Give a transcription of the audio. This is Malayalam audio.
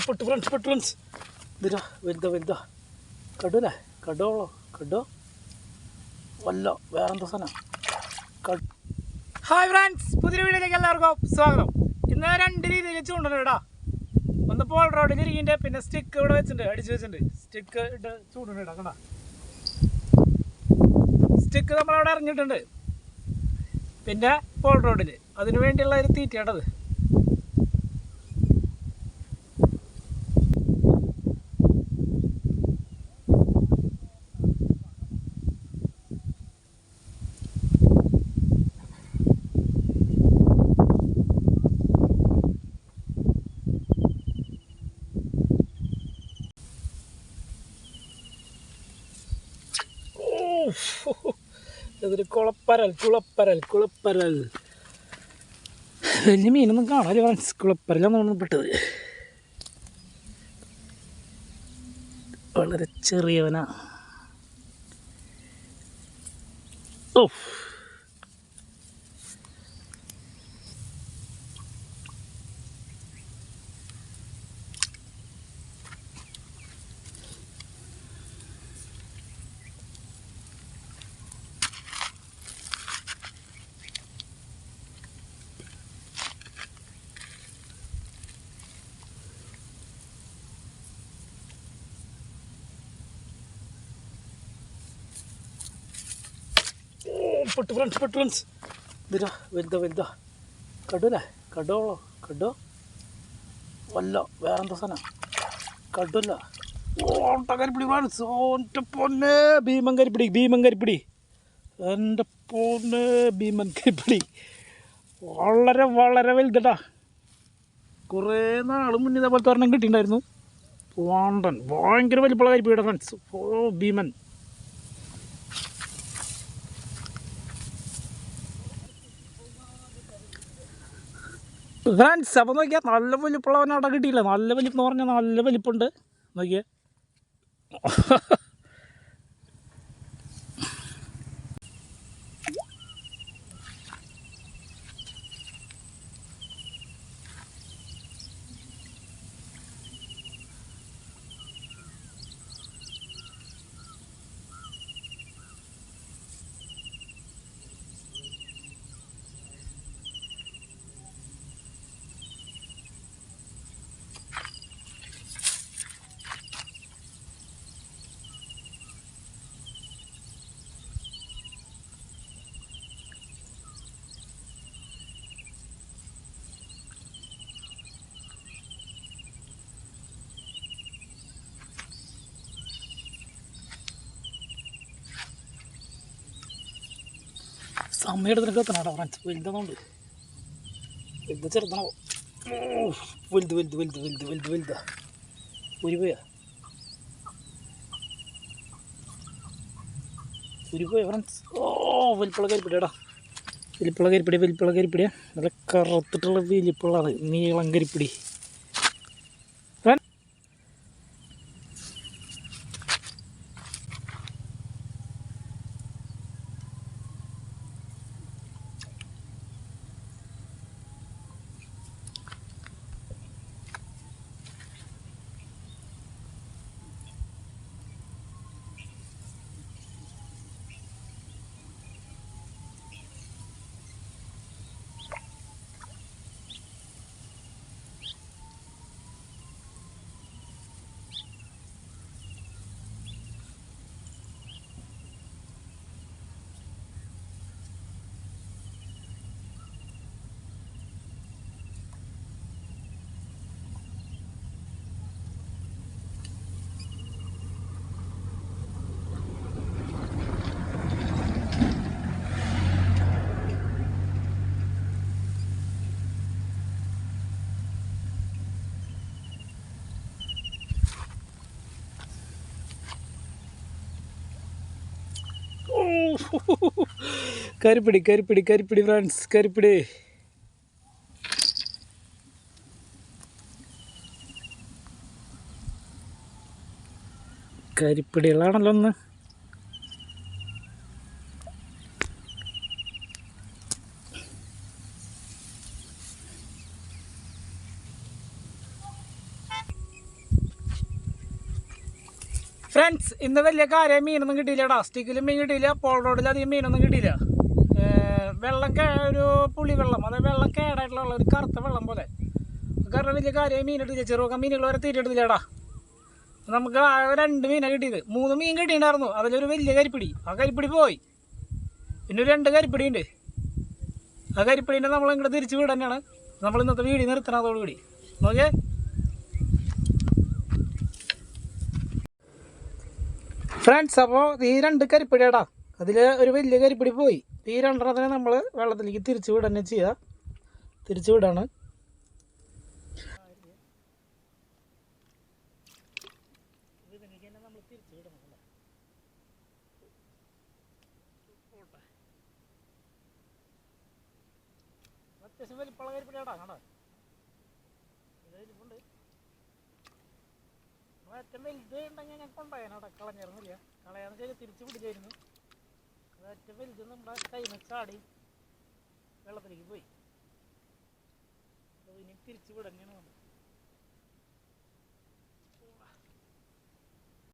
പെട്ട് ഫ്രണ്ട്സ് ഇതിരാ വലുതാ കടൂല്ലേ കടോളോ കടോ വല്ല വേറെന്താ സാധനം ഹായ് ഫ്രണ്ട്സ്, പുതിയ വീഡിയോയിലേക്ക് എല്ലാവർക്കും സ്വാഗതം. ഇന്ന് രണ്ട് രീതിയിൽ ചൂണ്ടുണ്ട് കേട്ടോ. ഒന്ന് പോൾ റോഡിൽ ഇരിക്കുന്നുണ്ട്, പിന്നെ സ്റ്റിക്ക് ഇവിടെ വെച്ചിട്ടുണ്ട്, അടിച്ചു വെച്ചിട്ടുണ്ട്. സ്റ്റിക്ക് ഇട്ട് ചൂണ്ടുണ്ട് കേട്ടോ. കണ്ട സ്റ്റിക്ക് നമ്മളവിടെ ഇറങ്ങിയിട്ടുണ്ട്. പിന്നെ പോൾ റോഡിൽ അതിനു വേണ്ടിയുള്ള ഒരു തീറ്റയാണത്. ഇതൊരു കുളപ്പരൽ വലിയ മീനൊന്നും കാണാല്ലേ ഫ്രണ്ട്സ്. കുളപ്പരലാണ് പെട്ടത്. വളരെ ചെറിയവനാ. ഓ പെട്ട് ഫ്രണ്ട്സ് ഇതിരാ വലുതാ കടൂല്ലേ കടോളോ കടോ വല്ല വേറെന്താ സാധനം കടല്ല ഓട്ടക്കരിപ്പിടി ഫ്രണ്ട്സ്. ഓൻ്റെ പൊന്നെ ഭീമൻ കരിപ്പിടി എൻ്റെ പൊന്നെ ഭീമൻ കരിപ്പിടി. വളരെ വലുതട്ടാ. കുറേ നാൾ മുന്നേ ഇതേപോലത്തെ ഒരെണ്ണം കിട്ടിയിട്ടുണ്ടായിരുന്നു. വാണ്ടൻ ഭയങ്കര വലിപ്പമുള്ള കരിപ്പിടിയുടെ ഫ്രണ്ട്സ്. ഓ ഭീമൻ. ഫ്രണ്ട്സ് അപ്പോൾ നോക്കിയാൽ നല്ല വലിപ്പമുള്ളവൻ അവിടെ കിട്ടിയില്ല. നല്ല വലിപ്പം എന്ന് പറഞ്ഞാൽ നല്ല വലിപ്പമുണ്ട്. നോക്കിയേ സമയത്തിന് എത്തണോ ഫ്രണ്ട്സ്. വലുതാണോണ്ട് വലുത് ചെറുതാണോ. വലുതാ ഉരുപോയ ഫ്രണ്ട്സ്. ഓ വലിപ്പുള്ള കരിപ്പിടിയാടാ. വലിപ്പുള്ള കരിപ്പിടിയാ. നല്ല കറുത്തിട്ടുള്ള വലിപ്പുള്ളത് നീളം കരിപ്പിടി. കരിപ്പിടി ഫ്രണ്ട്സ്. കരിപ്പിടികളാണല്ലോ ഒന്ന്. ഫ്രണ്ട്സ്, ഇന്ന് വലിയ കാര്യം മീനൊന്നും കിട്ടിയില്ലടാ. സ്റ്റിക്കിലും മീൻ കിട്ടിയില്ല, പോൾ റോഡിൽ അധികം മീനൊന്നും കിട്ടിയില്ല. വെള്ളം ഒരു പുളി വെള്ളം, അതായത് വെള്ളം കേടായിട്ടുള്ള ഒരു കറുത്ത വെള്ളം പോലെ. കാരണം വലിയ കാര്യം മീൻ കിട്ടിയില്ല. ചെറുക്ക മീനുകൾ വരെ തീറ്റെടുത്തില്ലടാ. നമുക്ക് 2 മീനാണ് കിട്ടിയത്. 3 മീൻ കിട്ടിയിട്ടുണ്ടായിരുന്നു. അതിലൊരു വലിയ കരിപ്പിടി, ആ കരിപ്പിടി പോയി. പിന്നെ ഒരു 2 കരിപ്പിടി ഉണ്ട്. ആ കരിപ്പിടീൻ്റെ നമ്മൾ ഇങ്ങോട്ട് തിരിച്ച് വീട് തന്നെയാണ്. നമ്മൾ ഇന്നത്തെ വീഡിയോ നിർത്തണം അതോടുകൂടി. നോക്കിയേ ഫ്രണ്ട്സ്, അപ്പോൾ ഈ 2 കരിപ്പിടിയാടാ. അതിൽ ഒരു വലിയ കരിപ്പിടി പോയി. ഈ 2 നമ്മൾ വെള്ളത്തിലേക്ക് തിരിച്ച് വിടുക തന്നെ ചെയ്യുക. തിരിച്ച് വിടാണ്. അത്യാവശ്യം വലിപ്പമുള്ള കരിപ്പിടിയാടാ. കണ്ടോ, ഇതിലുണ്ട്. ഏറ്റവും വലുത് ഉണ്ടെങ്കിൽ ഞാൻ കൊണ്ടുപോയാൽ അവിടെ കളഞ്ഞിരുന്നില്ല. കളയാന്ന് ചെയ്ത് തിരിച്ച് പിടിച്ചായിരുന്നു. അത് ഏറ്റവും വലുത് നമ്മുടെ കൈമ ചാടി വെള്ളത്തിലേക്ക് പോയി. ഇനി തിരിച്ച് വിടന്നെയാണ് നമ്മൾ.